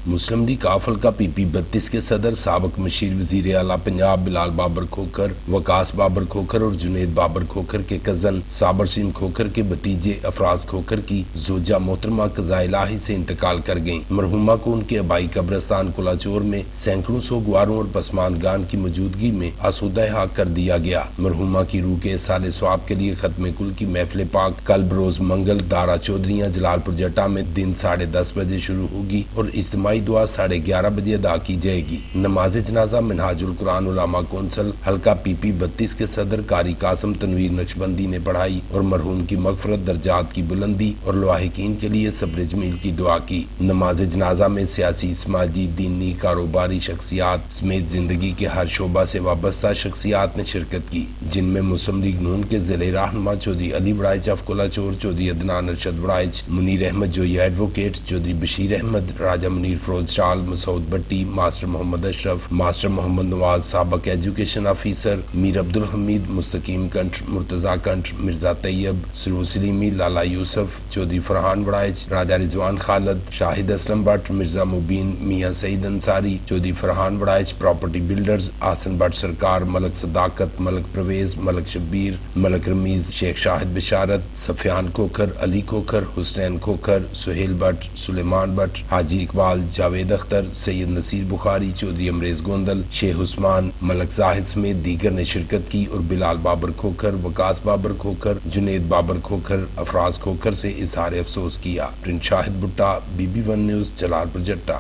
مسلم league حلقہ PP 32 کے صدر سابق مشیر وزیر اعلیٰ پنجاب بلال بابر کھوکھر، وقاص بابر کھوکھر اور جنید بابر کھوکھر کے کزن صابر سیم کھوکھر کے بھتیجے افراز کھوکھر کی زوجہ محترمہ قضائے الہی سے انتقال کر گئیں۔ مرحومہ کو ان کے آبائی قبرستان کلاچور میں سینکڑوں سوگواروں اور پسماندگان کی موجودگی میں آسودہ خاک کر دیا گیا۔ مرحومہ کی روح کے ایصال ثواب کے لیے ختم کل کی محفل پاک کل بروز منگل دارا چودھریاں جلال پور جٹا میں دن 10:30 بجے شروع ہوگی اور اجتماعی دعا 11:30 بجے ادا کی جائے گی۔ نماز جنازہ منہاج القرآن علماء کونسل حلقہ PP 32 کے صدر قاری قاسم تنویر نقشبندی نے پڑھائی اور مرحوم کی مغفرت، درجات کی بلندی اور لاحقین کے لیے صبر جمیل کی دعا کی۔ نماز جنازہ میں سیاسی، سماجی، دینی، کاروباری شخصیات سمیت زندگی کے ہر شعبہ سے وابستہ شخصیات نے شرکت کی، جن میں مسلم لیگ نون کے ضلع رہنما چودھری علی وڑائچ آف کلاچور، چودھری عدنان ارشد وڑائچ، منیر احمد جوئی ایڈوکیٹ، چودھری بشیر احمد، راجہ منیر فروز شال، مسعود بٹی، ماسٹر محمد اشرف، ماسٹر محمد نواز سابق ایجوکیشن آفیسر، میر عبدالحمید، مستقیم کنٹر، مرتضی کنٹر، مرزا طیب، سرور سلیمی، لالا یوسف، چودھری فرحان وڑائچ، راجہ رضوان خالد، شاہد اسلم بٹ، مرزا مبین، میاں سعید انصاری، چودھری فرحان وڑائچ، پراپرٹی بلڈرز، آسن بٹ سرکار، ملک صداقت، ملک پرویز، ملک شبیر، ملک رمیز، شیخ شاہد بشارت، سفیان کھوکھر، علی کھوکھر، حسین کھوکھر، سہیل بٹ، سلیمان بٹ، حاجی اقبال، جاوید اختر، سید نصیر بخاری، چودھری امریز گوندل، شیخ عثمان، ملک زاہد سمیت دیگر نے شرکت کی اور بلال بابر کھوکھر، وقاص بابر کھوکھر، جنید بابر کھوکھر، افراز کھوکھر سے اظہار افسوس کیا۔ پرنٹ شاہد بھٹا، BB1 نیوز، جلال پور جٹا۔